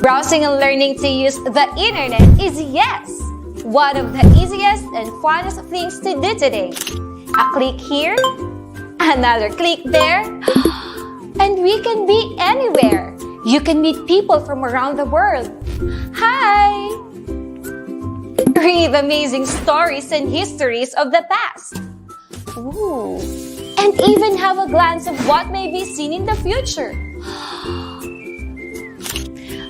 Browsing and learning to use the internet is, yes, one of the easiest and funnest things to do today. A click here, another click there, and we can be anywhere. You can meet people from around the world. Hi! Read amazing stories and histories of the past. Ooh. And even have a glance of what may be seen in the future.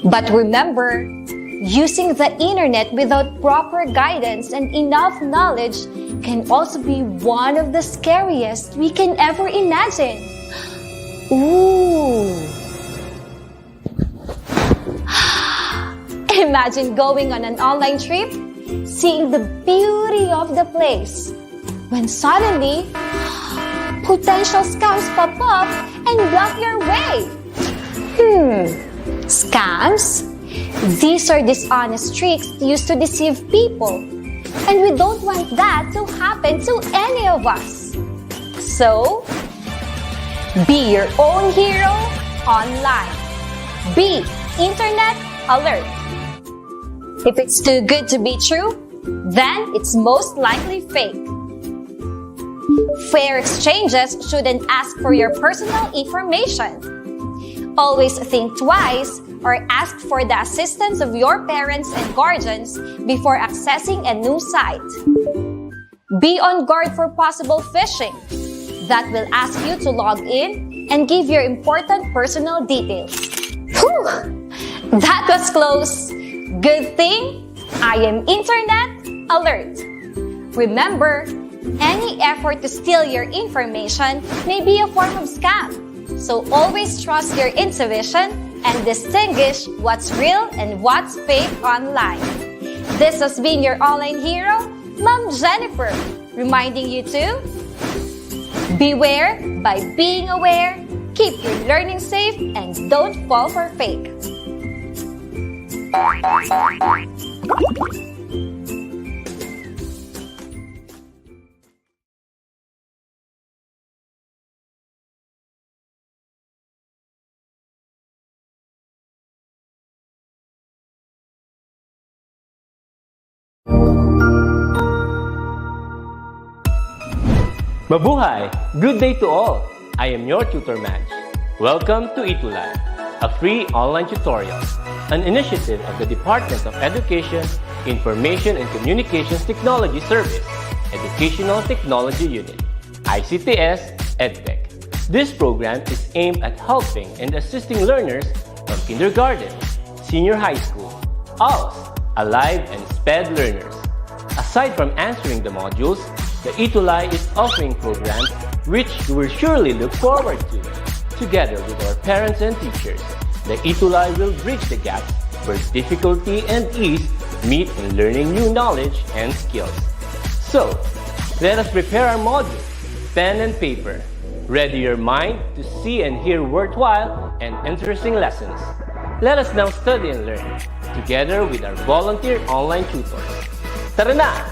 But remember, using the internet without proper guidance and enough knowledge can also be one of the scariest we can ever imagine. Ooh! Imagine going on an online trip, seeing the beauty of the place, when suddenly, potential scams pop up and block your way. Scams? These are dishonest tricks used to deceive people. And we don't want that to happen to any of us. So, be your own hero online. Be internet alert. If it's too good to be true, then it's most likely fake. Fair exchanges shouldn't ask for your personal information. Always think twice or ask for the assistance of your parents and guardians before accessing a new site. Be on guard for possible phishing that will ask you to log in and give your important personal details. Whew! That was close. Good thing I am internet alert. Remember, any effort to steal your information may be a form of scam. So always trust your intuition and distinguish what's real and what's fake online. This has been your online hero, Ma'am Jennifer, reminding you to beware by being aware, keep your learning safe, and don't fall for fake. Mabuhay! Good day to all! I am your tutor Madge. Welcome to ETUlay, a free online tutorial, an initiative of the Department of Education, Information and Communications Technology Service, Educational Technology Unit, ICTS EdTech. This program is aimed at helping and assisting learners from kindergarten, senior high school, ALS, Alive, and SPED learners. Aside from answering the modules, the ETUlay is offering programs which you will surely look forward to. Together with our parents and teachers, the ETUlay will bridge the gaps where difficulty and ease meet in learning new knowledge and skills. So, let us prepare our modules, pen and paper. Ready your mind to see and hear worthwhile and interesting lessons. Let us now study and learn, together with our volunteer online tutors. Tara na!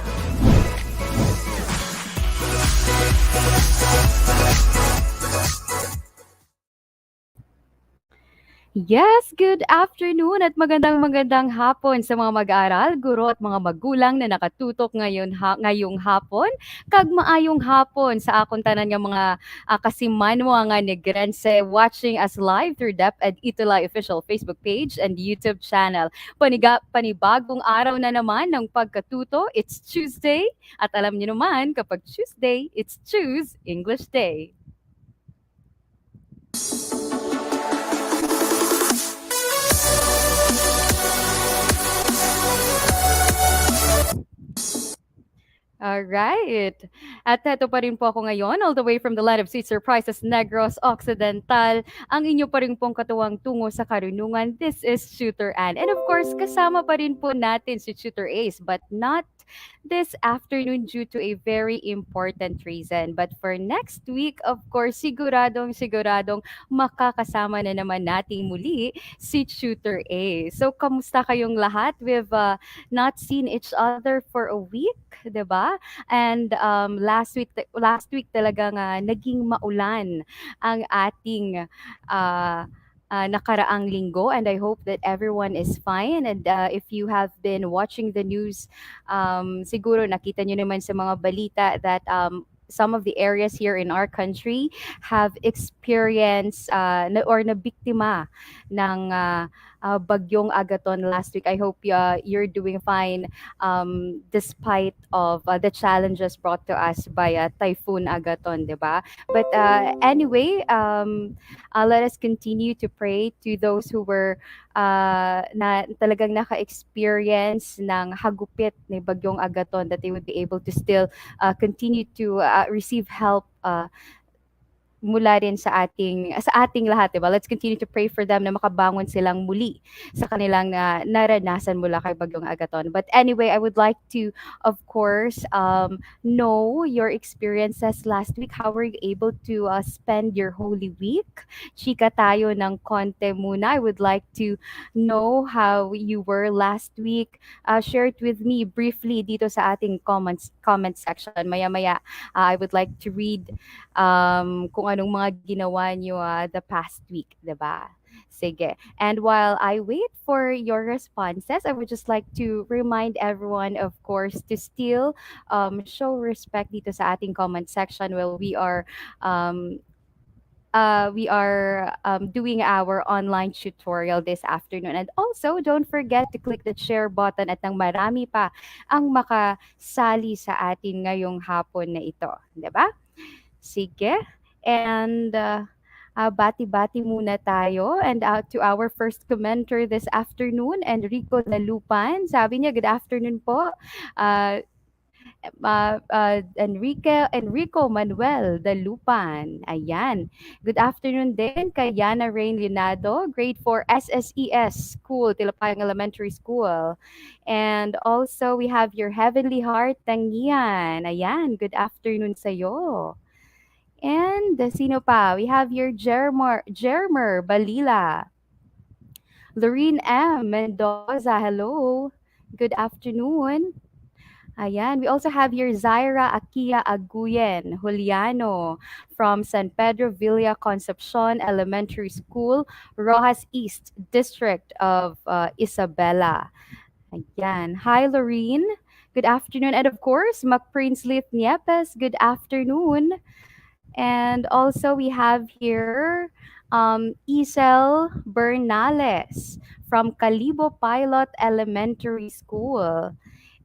Yes, good afternoon at magandang hapon sa mga mag-aaral, guro at mga magulang na nakatutok ngayong hapon. Kag maayong hapon sa akong tanan nga mga kasiman mo nga negrense watching us live through DepEd ETUlay official Facebook page and YouTube channel. Panibagong araw na naman ng pagkatuto, it's Tuesday. At alam niyo naman, kapag Tuesday, it's Choose English Day. Alright. At eto pa rin po ako ngayon, all the way from the land of sweet surprises, Negros Occidental. Ang inyo pa rin pong katuwang tungo sa karunungan. This is Tutor Ann. And of course, kasama pa rin po natin si Tutor Ace, but not this afternoon due to a very important reason. But for next week, of course, siguradong makakasama na naman nating muli si Tutor Ace. So, kamusta kayong lahat? We've not seen each other for a week, 'di ba? And last week talagang naging maulan ang ating nakaraang linggo, and I hope that everyone is fine. And if you have been watching the news, siguro nakita nyo naman sa mga balita that some of the areas here in our country have experienced or na biktima ng bagyong Agaton last week. I hope you're doing fine despite of the challenges brought to us by Typhoon Agaton, di ba? But anyway, let us continue to pray to those who were na talagang naka-experience ng hagupit ni Bagyong Agaton, that they would be able to still continue to receive help mula rin sa ating lahat, 'di ba? Let's continue to pray for them na makabangon silang muli sa kanilang naranasan mula kay Bagyong Agaton. But anyway, I would like to, of course, know your experiences last week. How were you able to spend your Holy Week? Chika tayo ng konti muna. I would like to know how you were last week. Share it with me briefly dito sa ating comment section. Maya-maya, I would like to read kung anong mga ginawa nyo the past week, 'di ba? Sige. And while I wait for your responses, I would just like to remind everyone, of course, to still show respect dito sa ating comment section while we are doing our online tutorial this afternoon. And also, don't forget to click the share button at nang marami pa ang makasali sa atin ngayong hapon na ito. 'Di ba? Sige. And bati-bati muna tayo. And to our first commenter this afternoon, Enrico Dalupan. Sabi niya, good afternoon po. Uh, Enrico Manuel Dalupan. Ayan. Good afternoon din kay Yana Rain Leonardo, grade 4 SSES School, Tilapayang Elementary School. And also, we have your Heavenly Heart, Tangian. Ayan, good afternoon sa'yo. And sino pa? We have your Jermer Balila. Lorene M. Mendoza, hello. Good afternoon. Ayan. We also have your Zaira Akia Aguyen Juliano from San Pedro Villa Concepcion Elementary School, Rojas East District of Isabela. Ayan. Hi, Lorene. Good afternoon. And of course, Macprinslith Niepes, good afternoon. And also we have here Isel Bernales from Calibo Pilot Elementary School.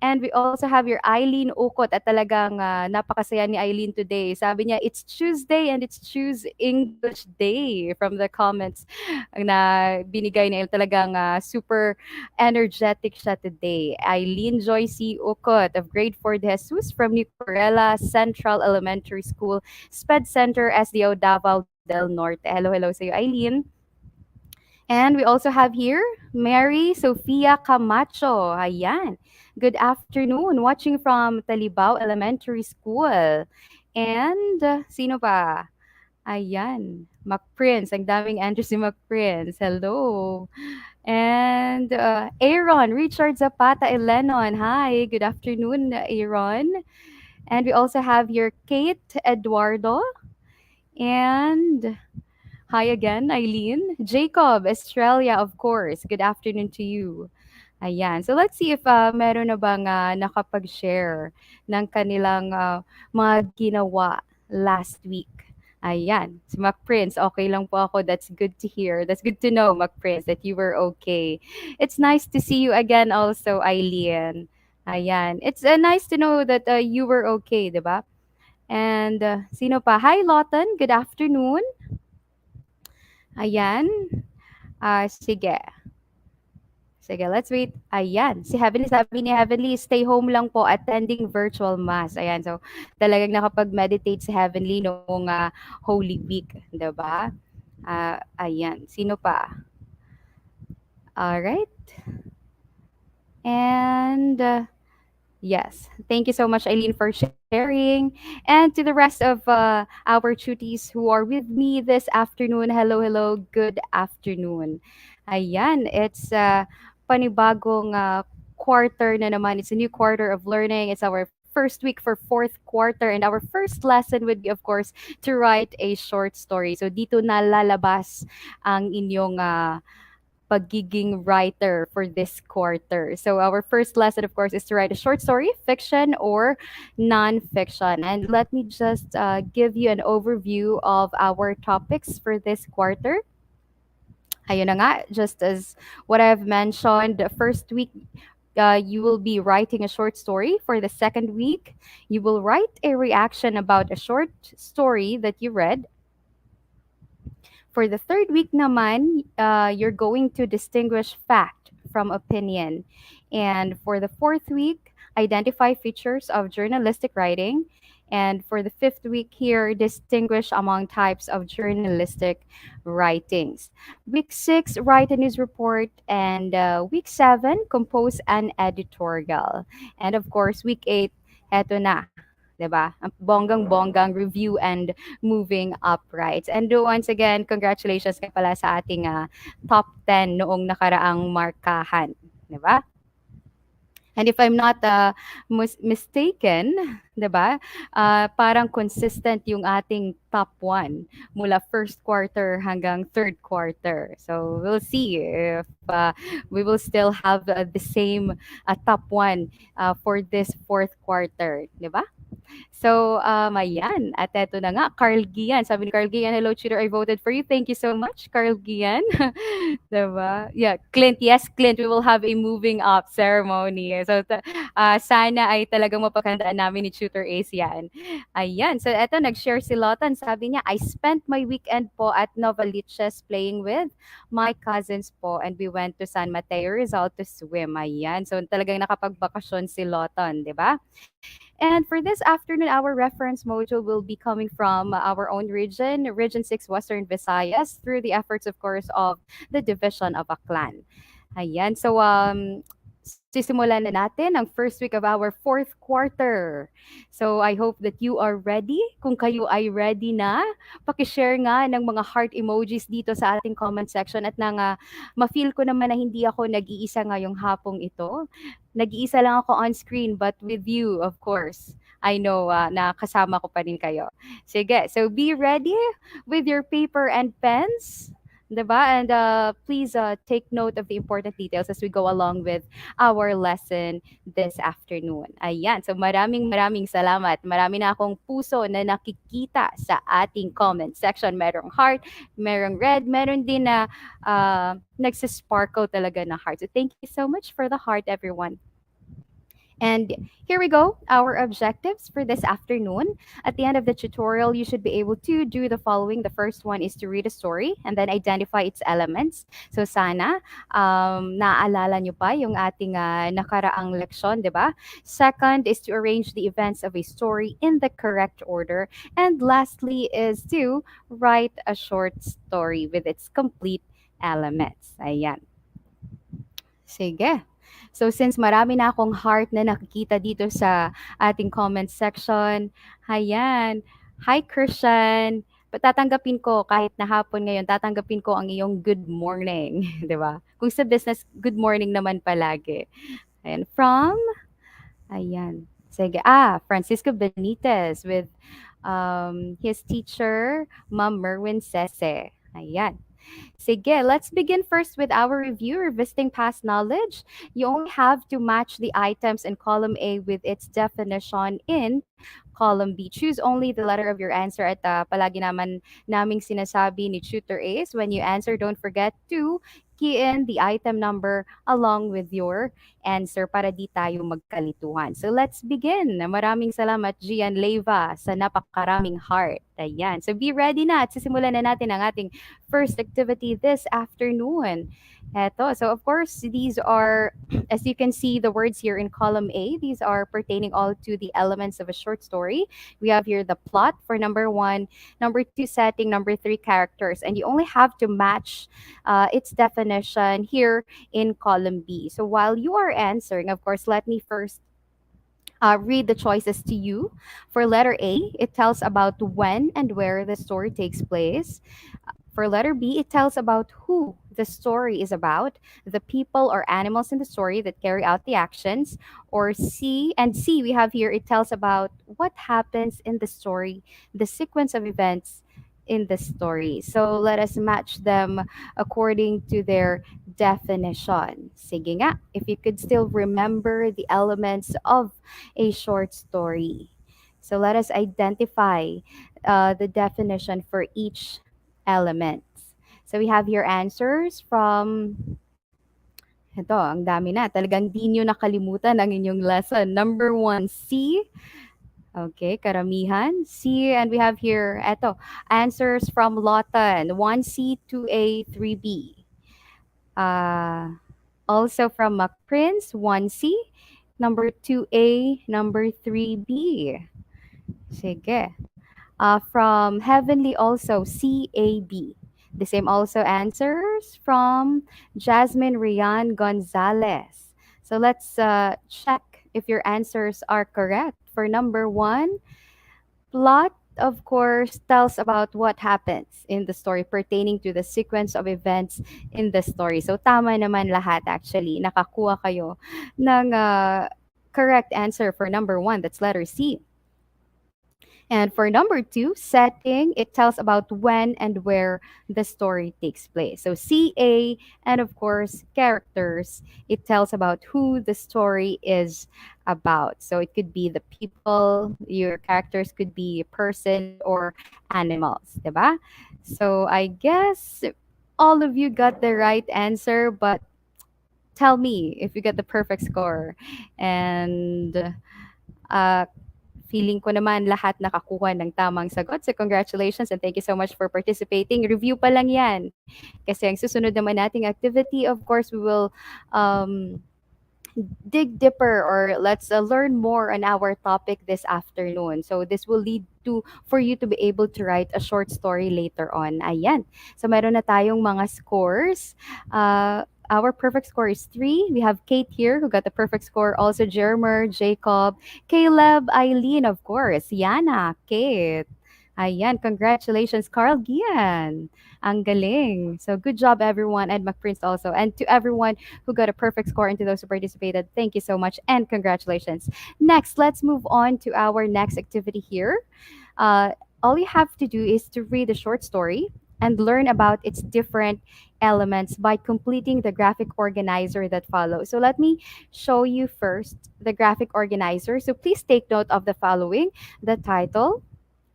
And we also have your Eileen Ukot, at talagang napakasaya ni Eileen today. Sabi niya, it's Tuesday and it's Choose English Day from the comments na binigay niya. Talagang super energetic siya today. Eileen Joyce Ukot of Grade 4 De Jesus from Nicorella Central Elementary School, SPED Center, SDO Davao del Norte. Hello, hello sa'yo, Eileen. And we also have here Mary Sofia Camacho. Ayan. Good afternoon. Watching from Talibao Elementary School. And sino pa? Ayan. McPrince. Ang daming entries si McPrince. Hello. And Aaron Richard Zapata Elenon. Hi. Good afternoon, Aaron. And we also have your Kate Eduardo. And hi again, Eileen. Jacob, Australia, of course. Good afternoon to you. Ayan. So let's see if meron na bang nakapag-share ng kanilang mga ginawa last week. Ayan. Si Mac Prince, okay lang po ako. That's good to hear. That's good to know, Mac Prince, that you were okay. It's nice to see you again also, Eileen. Ayan. It's nice to know that you were okay, di ba? And sino pa? Hi, Lawton. Good afternoon. Ayan. Sige. Sige, let's wait. Ayan. Si Heavenly, sabi ni Heavenly, stay home lang po, attending virtual mass. Ayan. So, talagang nakapag-meditate si Heavenly noong Holy Week. Diba? Ayan. Sino pa? Alright. And yes, thank you so much, Eileen, for sharing. And to the rest of our tuties who are with me this afternoon, hello, hello, good afternoon. Ayan, it's panibagong quarter na naman. It's a new quarter of learning. It's our first week for fourth quarter. And our first lesson would be, of course, to write a short story. So dito na lalabas ang inyong pagiging writer for this quarter. So our first lesson, of course, is to write a short story, fiction or non-fiction. And let me just give you an overview of our topics for this quarter. Ayun na nga, just as what I've mentioned, the first week, you will be writing a short story. For the second week, you will write a reaction about a short story that you read. For the third week naman, you're going to distinguish fact from opinion. And for the fourth week, identify features of journalistic writing. And for the fifth week here, distinguish among types of journalistic writings. Week six, write a news report. And week seven, compose an editorial. And of course, week eight, eto na. 'Di ba? Ang bonggang-bonggang review and moving upright. And once again, congratulations nga pala sa ating top 10 noong nakaraang markahan, 'di ba? And if I'm not mistaken, 'di ba? Parang consistent yung ating top 1 mula first quarter hanggang third quarter. So we'll see if we will still have the same top 1 for this fourth quarter, 'di ba? So, ayan. At eto na nga, Carl Gian. Sabi ni Carl Gian, hello, tutor, I voted for you. Thank you so much, Carl Gian. Diba? Yeah, Clint. Yes, Clint, we will have a moving up ceremony. So, sana ay talagang mapaghandaan namin ni Tutor Ace yan. Ayan. So, eto, nag-share si Lotan. Sabi niya, I spent my weekend po at Novaliches playing with my cousins po and we went to San Mateo Rizal to swim. Ayan. So, talagang nakapagbakasyon si Lotan, di ba? And for this afternoon, our reference module will be coming from our own region, Region 6 Western Visayas, through the efforts, of course, of the division of Aklan. Ayan. So, sisimulan na natin ang first week of our fourth quarter. So, I hope that you are ready. Kung kayo ay ready na, pakishare nga ng mga heart emojis dito sa ating comment section at nang ma-feel ko naman na hindi ako nag-iisa ngayong hapong ito. Nag-iisa lang ako on screen but with you, of course. I know na kasama ko pa rin kayo. Sige, so be ready with your paper and pens. Diba? And please take note of the important details as we go along with our lesson this afternoon. Ayan. So maraming salamat. Marami na akong puso na nakikita sa ating comment section. Merong heart, merong red, meron din na nagsisparkle talaga na heart. So thank you so much for the heart, everyone. And here we go, our objectives for this afternoon. At the end of the tutorial, you should be able to do the following. The first one is to read a story and then identify its elements. So sana, naaalala nyo pa yung ating nakaraang leksyon, di ba? Second is to arrange the events of a story in the correct order. And lastly is to write a short story with its complete elements. Ayan. Sige. So since marami na akong heart na nakikita dito sa ating comment section, ayan. Hi Christian. Tatanggapin ko kahit na hapon ngayon, tatanggapin ko ang iyong good morning, 'di ba? Kung sa business, good morning naman palagi. Ayan, ayan. Sige, Francisco Benitez with his teacher, Ma'am Merwin Sese. Ayan. Sige, let's begin first with our review, revisiting past knowledge. You only have to match the items in column A with its definition in column B. Choose only the letter of your answer at palagi naman naming sinasabi ni Tutor Ace, when you answer, don't forget to key in the item number along with your answer para di tayo magkalituhan. So let's begin. Maraming salamat, Gian Leyva, sa napakaraming heart. Ayan. So be ready na at sisimulan na natin ang ating first activity this afternoon. Eto. So of course, these are, as you can see, the words here in column A. These are pertaining all to the elements of a short story. We have here the plot for number 1, number 2, setting, number 3, characters. And you only have to match its definition here in column B. So while you are answering, of course, let me first read the choices to you. For letter A, it tells about when and where the story takes place. For letter B, it tells about who the story is about, the people or animals in the story that carry out the actions. Or C, we have here, it tells about what happens in the story, the sequence of events in the story. So let us match them according to their definition. Sige nga, if you could still remember the elements of a short story. So let us identify the definition for each element. So we have your answers from ito, ang dami na. Talagang di nyo nakalimutan ang inyong lesson. Number one, C. Okay, karamihan. C, and we have here, eto, answers from Lawton. 1C, 2A, 3B. Also from McPrince, 1C. Number 2A, number 3B. Sige. From Heavenly also, CAB. The same also answers from Jasmine Rian Gonzalez. So let's check if your answers are correct. For number one, plot, of course, tells about what happens in the story pertaining to the sequence of events in the story. So tama naman lahat actually. Nakakuha kayo ng correct answer for number one. That's letter C. And for number two, setting, it tells about when and where the story takes place. So CA, and of course, characters, it tells about who the story is about. So it could be the people, your characters could be persons or animals, diba? So I guess all of you got the right answer, but tell me if you get the perfect score. And uh, feeling ko naman lahat nakakuha ng tamang sagot. So congratulations and thank you so much for participating. Review pa lang yan. Kasi ang susunod naman nating activity, of course, we will um, dig deeper or let's learn more on our topic this afternoon. So this will lead to for you to be able to write a short story later on. Ayan. So meron na tayong mga scores. Our perfect score is 3. We have Kate here who got the perfect score. Also Jermer, Jacob, Caleb, Eileen, of course. Yana, Kate. Ayan, congratulations, Carl Gian. Ang galing. So good job, everyone, and McPrince also. And to everyone who got a perfect score and to those who participated, thank you so much and congratulations. Next, let's move on to our next activity here. Uh, all you have to do is to read a short story and learn about its different elements by completing the graphic organizer that follows. So let me show you first the graphic organizer. So please take note of the following: the title,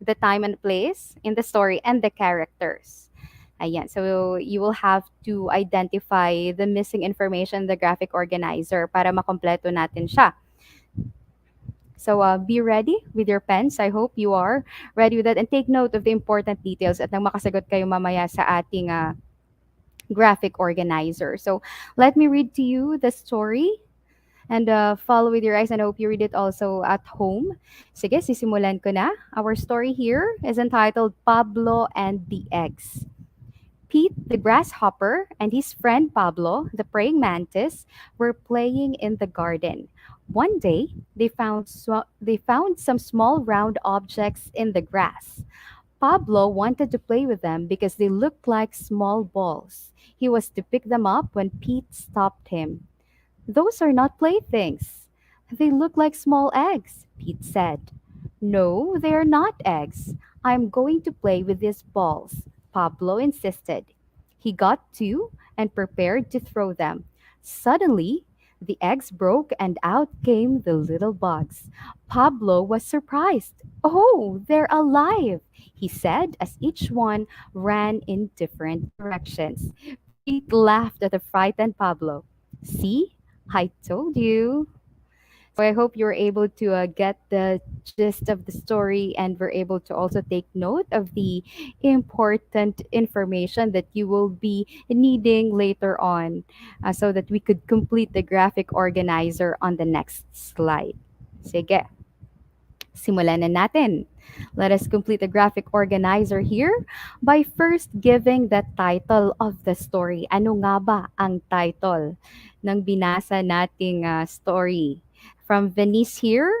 the time and place in the story, and the characters. Ayan. So you will have to identify the missing information in the graphic organizer para makompleto natin siya. So be ready with your pens. I hope you are ready with that. And take note of the important details at nang makasagot kayo mamaya sa ating graphic organizer. So let me read to you the story and follow with your eyes, and I hope you read it also at home. Sige, sisimulan ko na. Our story here is entitled Pablo and the Eggs. Pete, the grasshopper, and his friend Pablo, the praying mantis, were playing in the garden. One day, they found some small round objects in the grass. Pablo wanted to play with them because they looked like small balls. He was to pick them up when Pete stopped him. "Those are not playthings. They look like small eggs," Pete said. "No, they are not eggs. I'm going to play with these balls," Pablo insisted. He got two and prepared to throw them. Suddenly, the eggs broke and out came the little bugs. Pablo was surprised. "Oh, they're alive," he said as each one ran in different directions. Pete laughed at the frightened Pablo. "See? I told you." So I hope you're able to get the gist of the story and we're able to also take note of the important information that you will be needing later on so that we could complete the graphic organizer on the next slide. Sige, simulan na natin. Let us complete the graphic organizer here by first giving the title of the story. Ano nga ba ang title ng binasa nating story? From Venice here,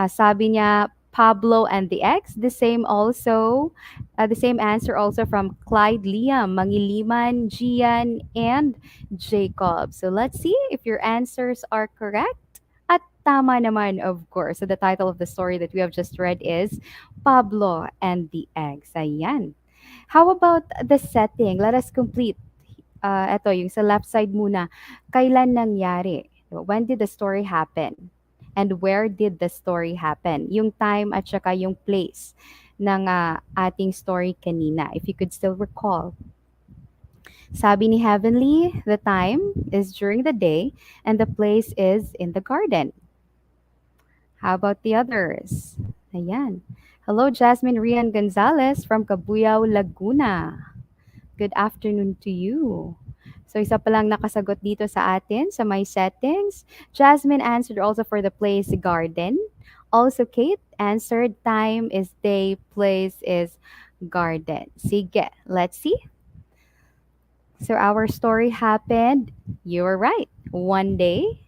sabi niya, Pablo and the X. The same answer also from Clyde, Liam, Mangiliman, Gian, and Jacob. So let's see if your answers are correct. At tama naman, of course. So the title of the story that we have just read is Pablo and the Eggs. Ayan. How about the setting? Let us complete. Ito, yung sa left side muna. Kailan nangyari? When did the story happen? And where did the story happen? Yung time at saka yung place ng ating story kanina. If you could still recall. Sabi ni Heavenly, the time is during the day and the place is in the garden. How about the others? Ayan. Hello, Jasmine Rian Gonzalez from Cabuyao, Laguna. Good afternoon to you. So isa pa lang nakasagot dito sa atin sa my settings. Jasmine answered also for the place garden. Also Kate answered time is day, place is garden. Sige, let's see. So our story happened, you were right, one day.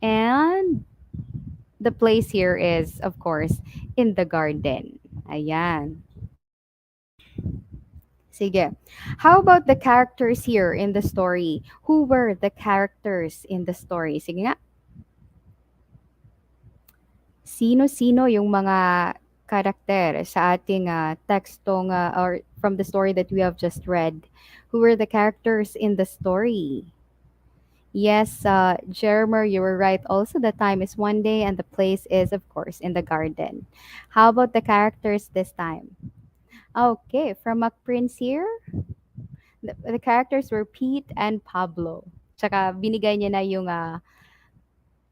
And the place here is, of course, in the garden. Ayan. Sige. How about the characters here in the story? Who were the characters in the story? Sige nga. Sino-sino yung mga karakter sa ating tekstong or from the story that we have just read? Who were the characters in the story? Yes, Jermer, you were right. Also, the time is one day and the place is, of course, in the garden. How about the characters this time? Okay, from McPrince here, the characters were Pete and Pablo. Tsaka binigay niya na yung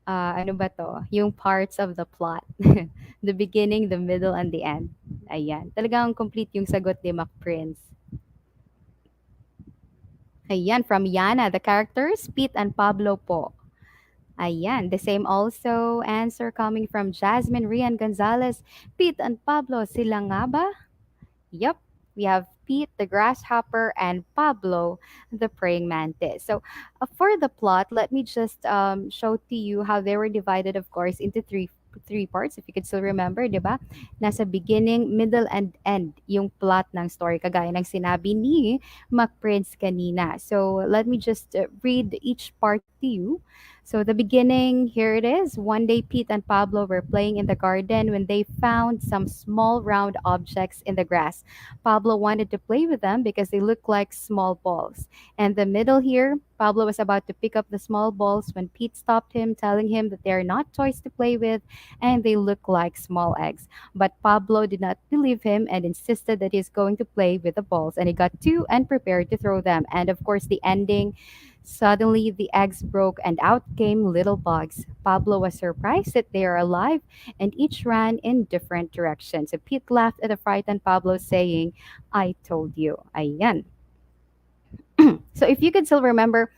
ano ba to? Yung parts of the plot. The beginning, the middle, and the end. Ayan. Talagang complete yung sagot ni McPrince. Ayan, from Yana, the characters, Pete and Pablo po. Ayan, the same also answer coming from Jasmine Rian Gonzalez. Pete and Pablo, sila nga ba? Yep, we have Pete the grasshopper and Pablo the praying mantis. So, for the plot, let me just show to you how they were divided, of course, into three parts. If you could still remember, di ba? Nasa beginning, middle, and end yung plot ng story, kagaya ng sinabi ni McPrince kanina. So, let me just read each part to you. So the beginning, here it is. One day, Pete and Pablo were playing in the garden when they found some small round objects in the grass. Pablo wanted to play with them because they looked like small balls. And the middle here, Pablo was about to pick up the small balls when Pete stopped him, telling him that they are not toys to play with and they look like small eggs. But Pablo did not believe him and insisted that he's going to play with the balls. And he got two and prepared to throw them. And of course, the ending. Suddenly, the eggs broke and out came little bugs. Pablo was surprised that they are alive and each ran in different directions. So Pete laughed at the frightened Pablo, saying, I told you. Ayan. So if you can still remember,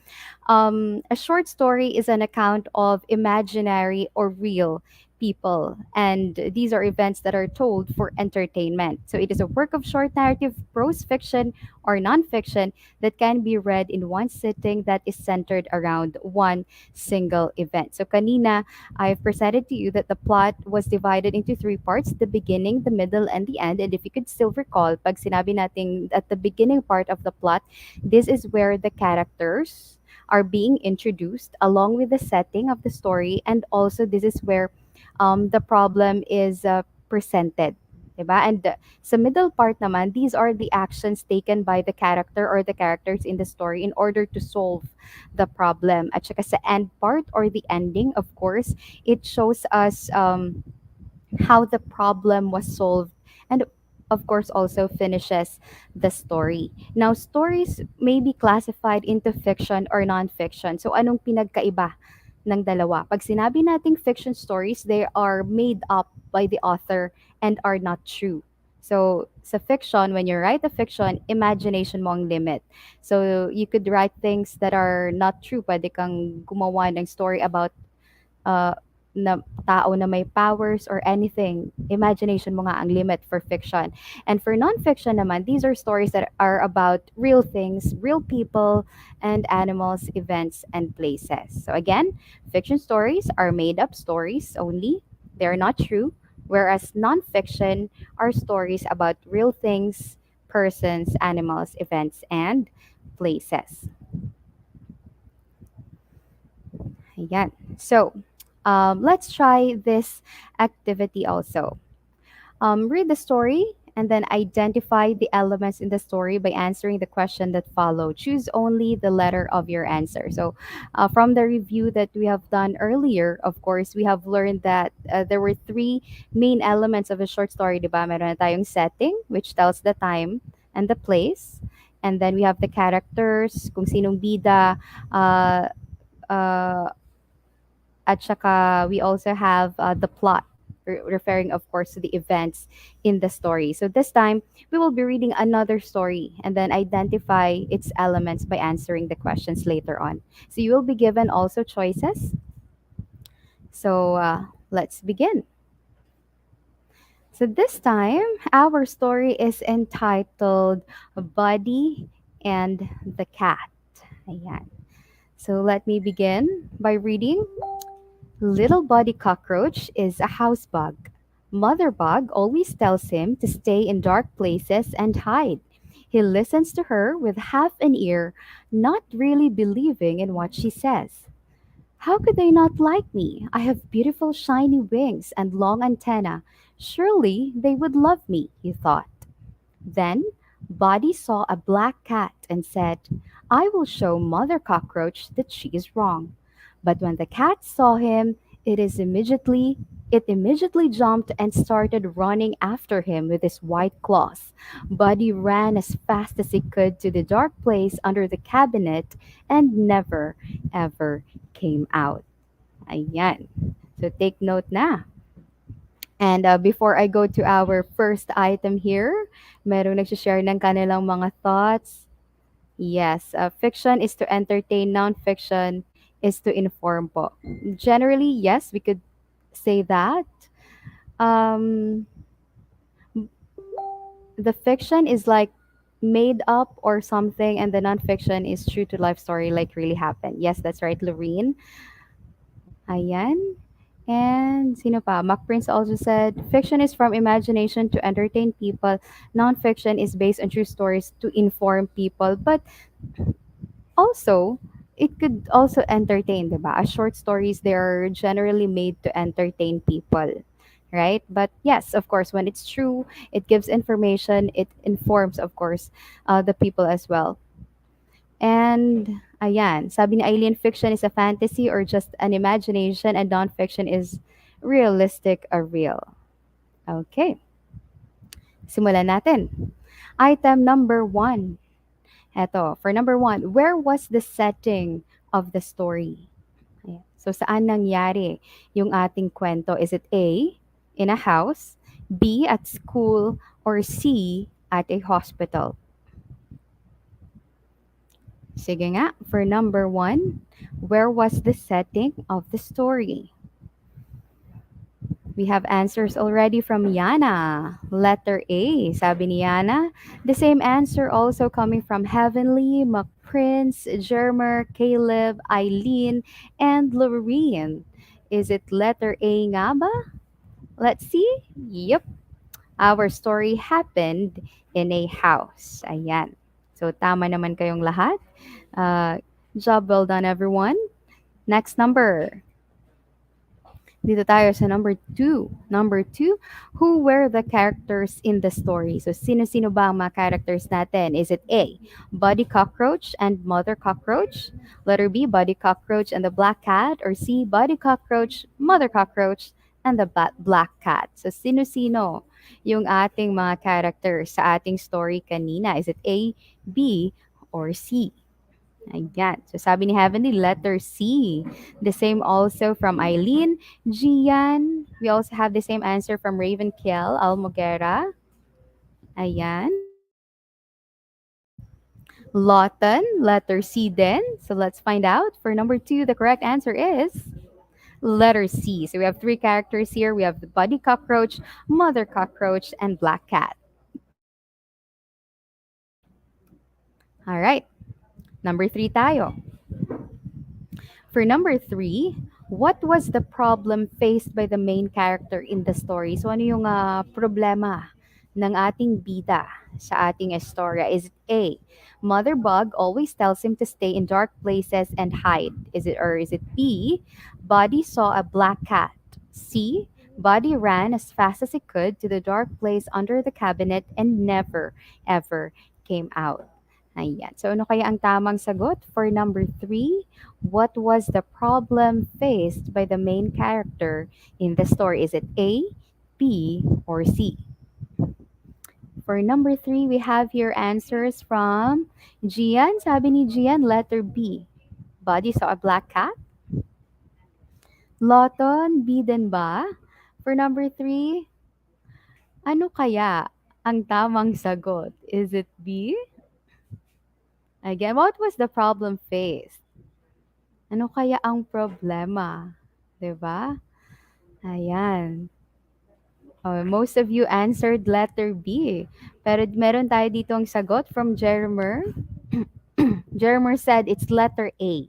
a short story is an account of imaginary or real people, and these are events that are told for entertainment. So it is a work of short narrative, prose fiction, or nonfiction that can be read in one sitting that is centered around one single event. So kanina, I've presented to you that the plot was divided into three parts, the beginning, the middle, and the end. And if you could still recall, pag sinabi natin at the beginning part of the plot, this is where the characters are being introduced along with the setting of the story, and also this is where the problem is presented. Diba? And sa middle part naman, these are the actions taken by the character or the characters in the story in order to solve the problem. At saka sa end part or the ending, of course, it shows us how the problem was solved, and of course also finishes the story. Now, stories may be classified into fiction or non-fiction. So anong pinagkaiba ng dalawa? Pag sinabi nating fiction stories, they are made up by the author and are not true. So sa fiction, when you write a fiction, imagination mo ang limit. So you could write things that are not true. Pwede kang gumawa ng story about uh, na tao na may powers or anything. Imagination mo nga ang limit for fiction. And for non-fiction naman, these are stories that are about real things, real people, and animals, events, and places. So again, fiction stories are made up stories only. They're not true. whereas nonfiction are stories about real things, persons, animals, events, and places. Ayan. So, let's try this activity also. Read the story and then identify the elements in the story by answering the question that follow. Choose only the letter of your answer. So, from the review that we have done earlier, of course, we have learned that there were three main elements of a short story, di ba? Meron na tayong setting, which tells the time and the place. And then we have the characters, kung sinong bida, uh, uh, at saka we also have the plot, referring, of course, to the events in the story. So this time, we will be reading another story and then identify its elements by answering the questions later on. So you will be given also choices. So let's begin. So this time, our story is entitled Buddy and the Cat. Ayan. So let me begin by reading. Little Buddy Cockroach is a house bug. Mother Bug always tells him to stay in dark places and hide. He listens to her with half an ear, not really believing in what she says. How could they not like me? I have beautiful shiny wings and long antenna. Surely they would love me, he thought. Then Buddy saw a black cat and said, I will show Mother Cockroach that she is wrong. But when the cat saw him, it immediately jumped and started running after him with his white claws. Buddy ran as fast as he could to the dark place under the cabinet and never ever came out. Ayan. So take note na. And before I go to our first item here, merong nagsishare ng kanilang mga thoughts. Yes, fiction is to entertain, non-fiction is to inform po. Generally, yes, we could say that. Um, the fiction is like made up or something, and the non-fiction is true to life story, like really happened. Yes, that's right, Lorene. Ayan. And sino pa? Mac Prince also said, fiction is from imagination to entertain people. Non-fiction is based on true stories to inform people. But also, it could also entertain, diba? As short stories, they are generally made to entertain people, right? But yes, of course, when it's true, it gives information, it informs, of course, the people as well. And ayan, sabi ni Eileen, fiction is a fantasy or just an imagination and non-fiction is realistic or real. Okay, simulan natin. Item number one. Eto, for number one, where was the setting of the story? Ayan. So, saan nangyari yung ating kwento? Is it A, in a house, B, at school, or C, at a hospital? Sige nga, for number one, where was the setting of the story? We have answers already from Yana. Letter A, sabi ni Yana. The same answer also coming from Heavenly, McPrince, Jermer, Caleb, Eileen, and Lorene. Is it letter A nga ba? Let's see. Yep. Our story happened in a house. Ayan. So, tama naman kayong lahat. Uh, job well done, everyone. Next number. Dito tayo sa number two. Number two, who were the characters in the story? So, sino-sino ba ang mga characters natin? Is it A, Buddy Cockroach and Mother Cockroach? Letter B, Buddy Cockroach and the Black Cat? Or C, Buddy Cockroach, Mother Cockroach, and the Black Cat? So, sino-sino yung ating mga characters sa ating story kanina? Is it A, B, or C? Ayan. So sabi ni Heavenly, letter C. The same also from Eileen. Gian. We also have the same answer from Raven Kiel Almoguera. Ayan. Lawton, letter C then. So let's find out. For number two, the correct answer is letter C. So we have three characters here. We have the Buddy Cockroach, Mother Cockroach, and Black Cat. All right. Number three tayo. For number three, What was the problem faced by the main character in the story? So ano yung problema ng ating bida sa ating istorya? Is it A, Mother Bug always tells him to stay in dark places and hide? Is it B, Buddy saw a black cat? C, Buddy ran as fast as he could to the dark place under the cabinet and never ever came out? Ayan. So ano kaya ang tamang sagot for number 3? What was the problem faced by the main character in the story? Is it A, B, or C? For number 3, we have here answers from Gian. Sabi ni Gian, letter B. Buddy saw a black cat. Loton, B din ba? For number 3, ano kaya ang tamang sagot? Is it B? Again, what was the problem faced? Ano kaya ang problema? 'Di ba? Ayan. Oh, most of you answered letter B. Pero meron tayo dito ang sagot from Jermer. Jermer said it's letter A.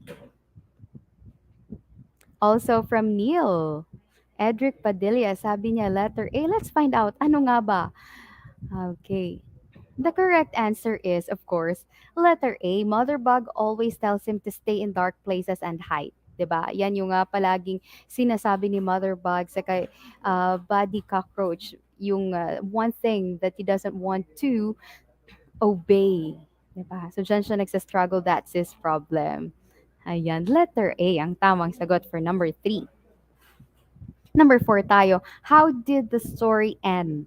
Also from Neil. Edric Padilla, sabi niya letter A. Let's find out. Ano nga ba? Okay. The correct answer is, of course, letter A. Mother Bug always tells him to stay in dark places and hide. 'Di ba? Yan yung palaging sinasabi ni Mother Bug sa kay Buddy Cockroach. Yung one thing that he doesn't want to obey. 'Di ba? So dyan siya nagsa-struggle. That's his problem. Ayan. Letter A ang tamang sagot for number 3. Number 4 tayo. How did the story end?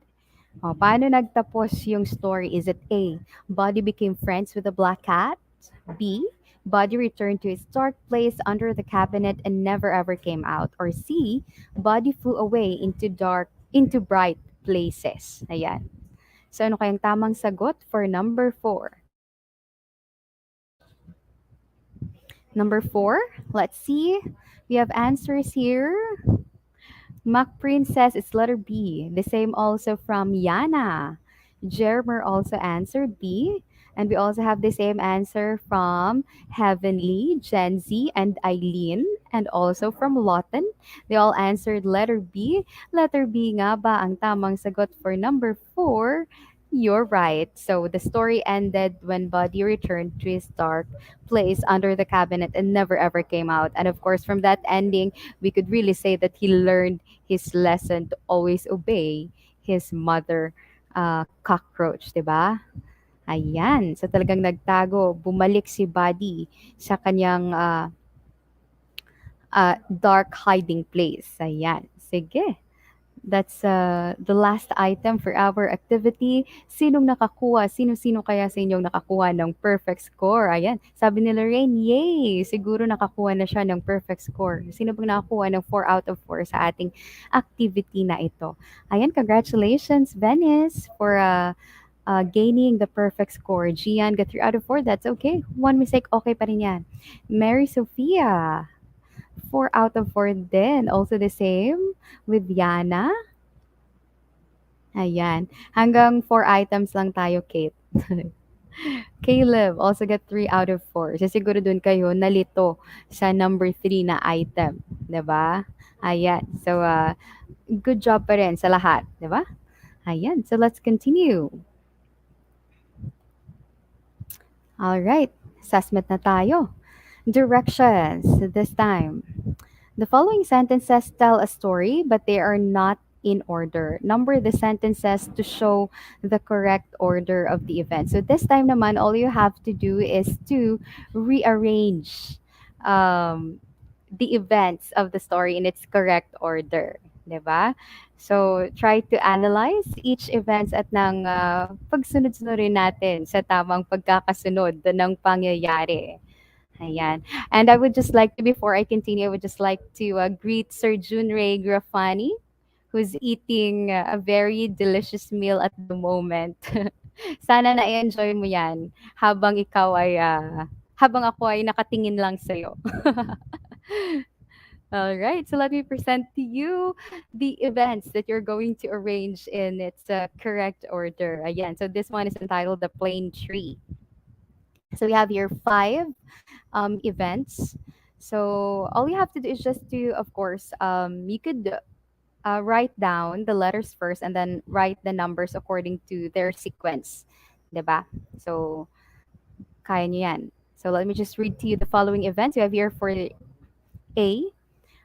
Oh, paano nagtapos yung story? Is it A, Buddy became friends with the black cat? B, Buddy returned to his dark place under the cabinet and never ever came out? Or C, Buddy flew away into bright places? Ayan. So ano kayang tamang sagot for number 4? Number 4, let's see. We have answers here. Mac Prince says it's letter B. The same also from Yana. Jermer also answered B. And we also have the same answer from Heavenly, Gen Z, and Eileen. And also from Lawton. They all answered letter B. Letter B nga ba ang tamang sagot for number 4? You're right. So the story ended when Buddy returned to his dark place under the cabinet and never ever came out. And of course, from that ending, we could really say that he learned his lesson to always obey his mother cockroach, 'di ba? Ayan. So talagang nagtago, bumalik si Buddy sa kanyang dark hiding place. Ayan. Sige. That's the last item for our activity. Sinong nakakuha? Sino-sino kaya sa inyong nakakuha ng perfect score? Ayan. Sabi ni Lorraine, yay! Siguro nakakuha na siya ng perfect score. Sino bang nakakuha ng 4 out of 4 sa ating activity na ito? Ayan, congratulations, Venice, for gaining the perfect score. Gian got 3 out of 4. That's okay. One mistake, okay pa rin yan. Mary Sophia, 4 out of 4 din. Also the same with Yana. Ayan. Hanggang 4 items lang tayo, Kate. Caleb also got 3 out of 4. So siguro dun kayo nalito sa number 3 na item. 'Di ba? Ayan. So, good job pa rin sa lahat. 'Di ba? Ayan. So, let's continue. Alright. Assessment na tayo. Directions this time. The following sentences tell a story, but they are not in order. Number the sentences to show the correct order of the event. So this time naman, all you have to do is to rearrange the events of the story in its correct order. 'Di ba? So, try to analyze each events at ng pagsunod-sunurin natin sa tamang pagkakasunod ng pangyayari. Ayan. And I would just like to, before I continue, I would just like to greet Sir Junray Grafani, who's eating a very delicious meal at the moment. Sana na-enjoy mo yan habang ako ay nakatingin lang sa'yo. All right, so let me present to you the events that you're going to arrange in its correct order. Ayan, so this one is entitled The Plane Tree. So we have here 5 events. So all you have to do is just to, of course, you could write down the letters first and then write the numbers according to their sequence. Diba? So, kaya nyo yan. So let me just read to you the following events. You have here for A,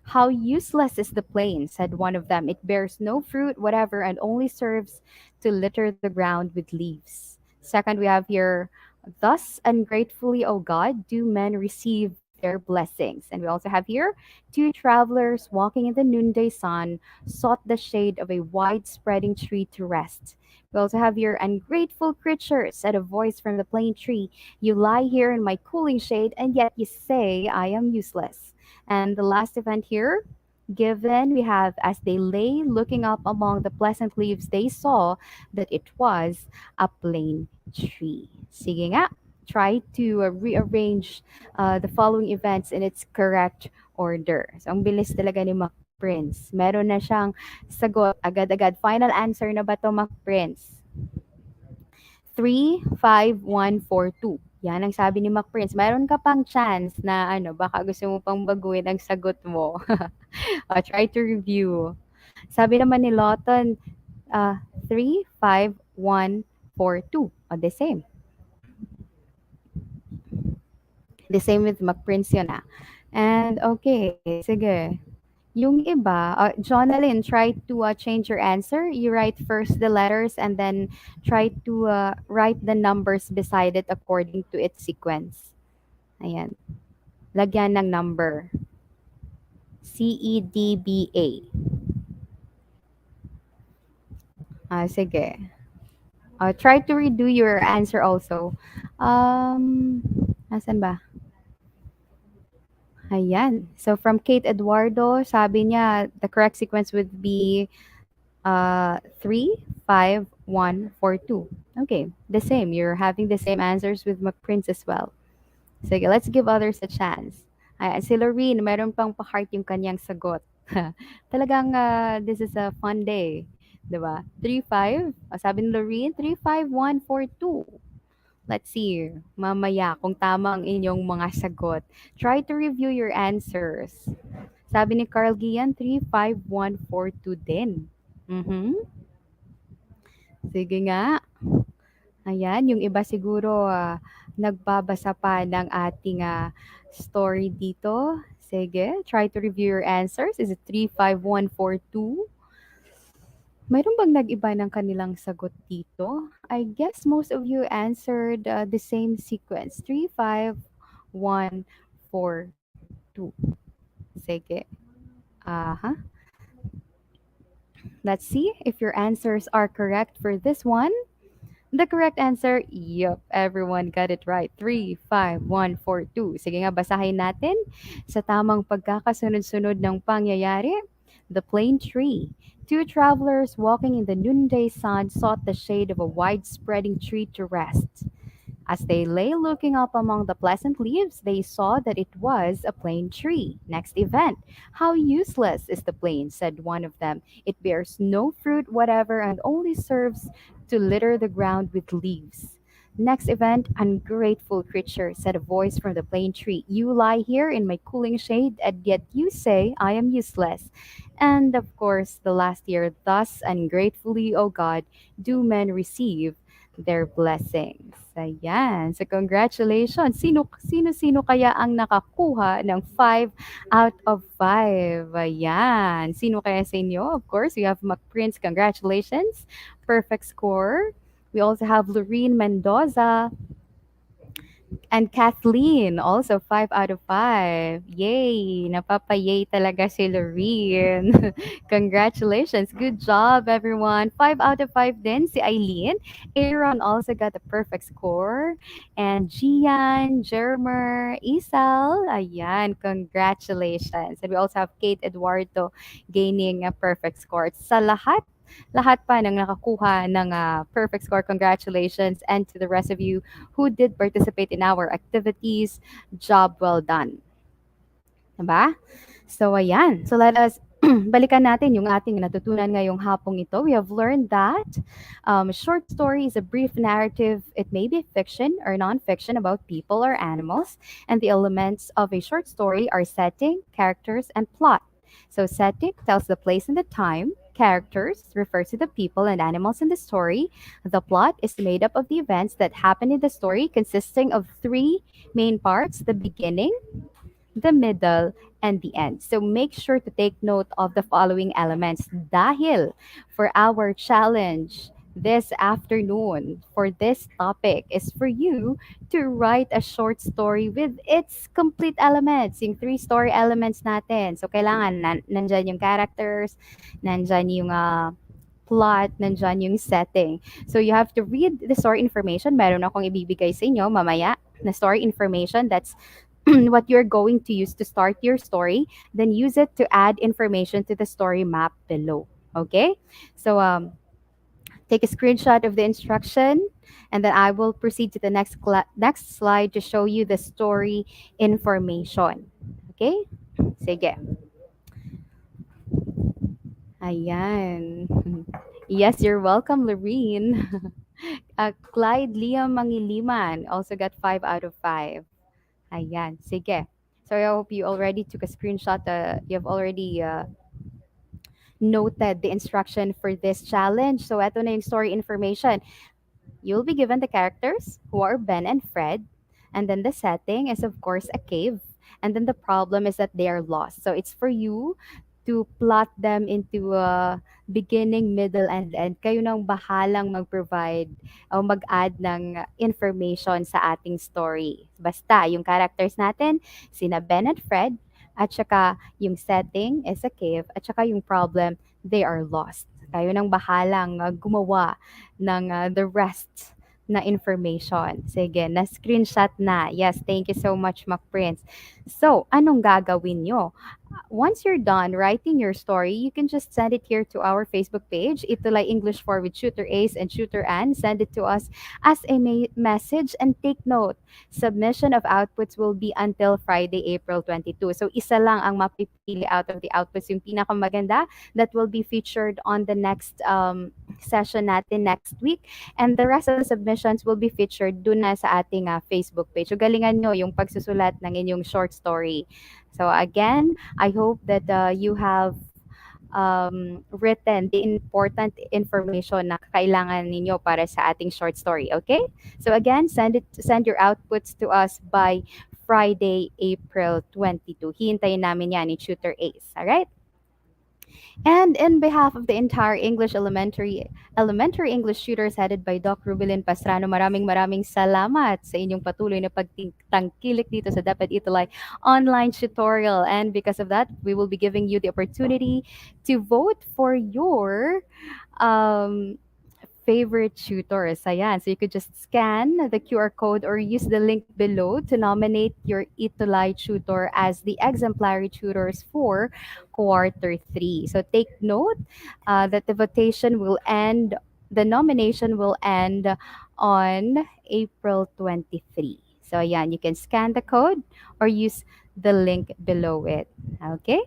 how useless is the plane, said one of them. It bears no fruit, whatever, and only serves to litter the ground with leaves. Second, we have here, thus ungratefully, O God, do men receive their blessings. And we also have here, two travelers walking in the noonday sun sought the shade of a wide spreading tree to rest. We also have here, ungrateful creature, said a voice from the plane tree. You lie here in my cooling shade, and yet you say I am useless. And the last event here, given we have as they lay looking up among the pleasant leaves, they saw that it was a plain tree. Sige nga, try to rearrange the following events in its correct order. So, ang bilis talaga ni Mac Prince. Meron na siyang sagot agad-agad. Final answer na ba to, Mac Prince? 35142. Yan ang sabi ni Mac Prince. Mayroon ka pang chance na ano, baka gusto mo pang baguhin ang sagot mo. Try to review. Sabi naman ni Lawton, 35142. The same. The same with Mac Prince yun ah. And okay, sige. Yung iba, Jonalyn, try to change your answer. You write first the letters and then try to write the numbers beside it according to its sequence. Ayan. Lagyan ng number. CEDBA. Sige. Try to redo your answer also. Asan ba? Ayan. So from Kate Eduardo, sabi niya the correct sequence would be 3, 5, 1, 4, 2. Okay, the same. You're having the same answers with McPrince as well. Sige, let's give others a chance. Ayan, si Lorene, meron pang pa-heart yung kanyang sagot. Talagang this is a fun day. Diba? 3, 5. Sabi ni Lorene, 3, 5, 1, 4, 2. Let's see, mamaya kung tama ang inyong mga sagot. Try to review your answers. Sabi ni Carl Gian, 3, 5, 1, 4, 2 din. Sige nga. Ayan, yung iba siguro nagbabasa pa ng ating story dito. Sige, try to review your answers. Is it 3, 5, 1, 4, 2? Mayroon bang nag-iba ng kanilang sagot dito? I guess most of you answered the same sequence. 3, 5, 1, 4, 2. Sige. Let's see if your answers are correct for this one. The correct answer, yup, everyone got it right. 3, 5, 1, 4, 2. Sige nga, basahin natin. Sa tamang pagkakasunod-sunod ng pangyayari, the plain tree. Two travelers walking in the noonday sun sought the shade of a wide-spreading tree to rest. As they lay looking up among the pleasant leaves, they saw that it was a plane tree. Next event. How useless is the plane, said one of them. It bears no fruit whatever and only serves to litter the ground with leaves. Next event, ungrateful creature, said a voice from the plane tree. You lie here in my cooling shade, and yet you say I am useless. And of course, the last year, thus ungratefully, O God, do men receive their blessings. Ayan. So congratulations. Sino kaya ang nakakuha ng 5 out of 5? Ayan. Sino kaya sa inyo? Of course, we have McPrince. Congratulations. Perfect score. We also have Lorene Mendoza and Kathleen, also 5 out of 5. Yay! Napapayay talaga si Lorene. Congratulations. Good job, everyone. 5 out of 5 din si Eileen. Aaron also got a perfect score. And Gian, Jermer, Isal, ayan, congratulations. And we also have Kate Eduardo gaining a perfect score. Sa lahat pa ng nakakuha ng perfect score, congratulations. And to the rest of you who did participate in our activities, job well done. Diba? So, ayan. So, let us balikan natin yung ating natutunan ngayong hapong ito. We have learned that short story is a brief narrative. It may be fiction or non-fiction about people or animals, and the elements of a short story are setting, characters, and plot. So setting tells the place and the time. Characters refer to the people and animals in the story. The plot is made up of the events that happen in the story, consisting of three main parts: the beginning, the middle, and the end. So make sure to take note of the following elements dahil for our challenge this afternoon for this topic is for you to write a short story with its complete elements, yung three story elements natin. So kailangan nandyan yung characters, nandyan yung plot, nandyan yung setting. So you have to read the story information. Meron akong ibibigay sa inyo mamaya na story information that's what you're going to use to start your story, then use it to add information to the story map below. Okay? So take a screenshot of the instruction, and then I will proceed to the next slide to show you the story information. Okay? Sige. Ayan. Yes, you're welcome, Lorene. Clyde Liam Mangiliman also got 5 out of 5. Ayan, sige. So I hope you already took a screenshot. You have already noted the instruction for this challenge. So ito na yung story information. You'll be given the characters who are Ben and Fred. And then the setting is, of course, a cave. And then the problem is that they are lost. So it's for you to plot them into a beginning, middle, and end. Kayo nang bahalang mag-provide o mag-add ng information sa ating story. Basta, yung characters natin, sina Ben and Fred, at saka yung setting is a cave, at saka yung problem, they are lost. Kayo nang bahalang gumawa ng the rest na information. Sige, na-screenshot na. Yes, thank you so much, Mac Prince. So, anong gagawin nyo? Once you're done writing your story, you can just send it here to our Facebook page, ETUlay English 4 with Tutor Ace and Tutor Ann. Send it to us as a message and take note. Submission of outputs will be until Friday, April 22. So, isa lang ang mapipili out of the outputs, yung pinakamaganda that will be featured on the next session natin next week. And the rest of the submissions will be featured dun na sa ating Facebook page. So, galingan nyo yung pagsusulat ng inyong short story. So, again, I hope that you have written the important information na kailangan ninyo para sa ating short story. Okay? So again, send your outputs to us by Friday, April 22. Hihintayin namin yan ni Tutor Ace. Alright? And in behalf of the entire elementary English tutors headed by Doc Rubilin Pastrano, maraming salamat sa inyong patuloy na pagtangkilik dito sa DepEd ETUlay online tutorial. And because of that, we will be giving you the opportunity to vote for your um, favorite tutors. Ayan. So you could just scan the QR code or use the link below to nominate your ETUlay tutor as the exemplary tutors for quarter 3. So take note that the nomination will end on April 23. So ayan, you can scan the code or use the link below it. Okay?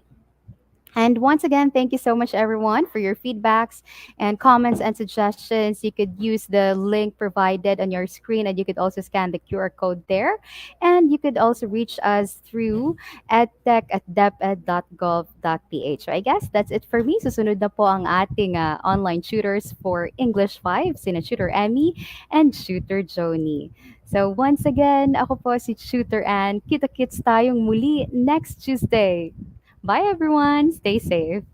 And once again, thank you so much, everyone, for your feedbacks and comments and suggestions. You could use the link provided on your screen, and you could also scan the QR code there. And you could also reach us through edtech@deped.gov.ph. So I guess that's it for me. Susunod na po ang ating online tutors for English 5, sina Tutor Emmy and Tutor Joni. So once again, ako po si Tutor Ann. Kita-kits tayong muli next Tuesday. Bye, everyone. Stay safe.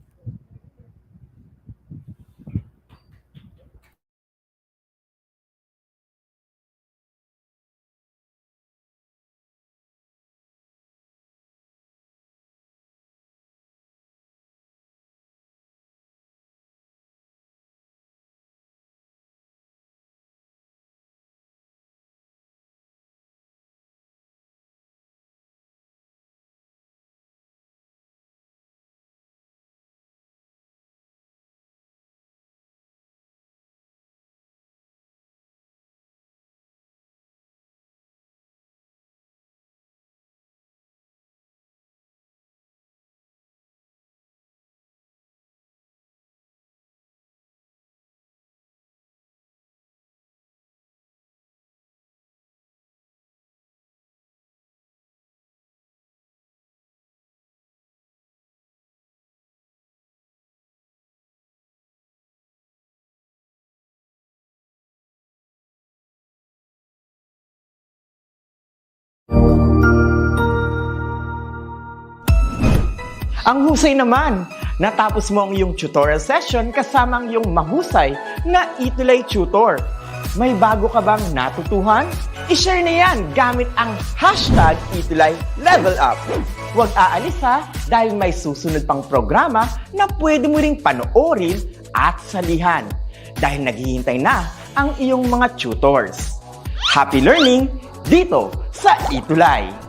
Ang husay naman! Natapos mo ang iyong tutorial session kasama ang iyong mahusay na ETUlay tutor. May bago ka bang natutuhan? I-share na yan gamit ang hashtag #ETUlayLevelUp. Huwag aalis ha, dahil may susunod pang programa na pwede mo ring panoorin at salihan. Dahil naghihintay na ang iyong mga tutors. Happy learning dito sa ETUlay!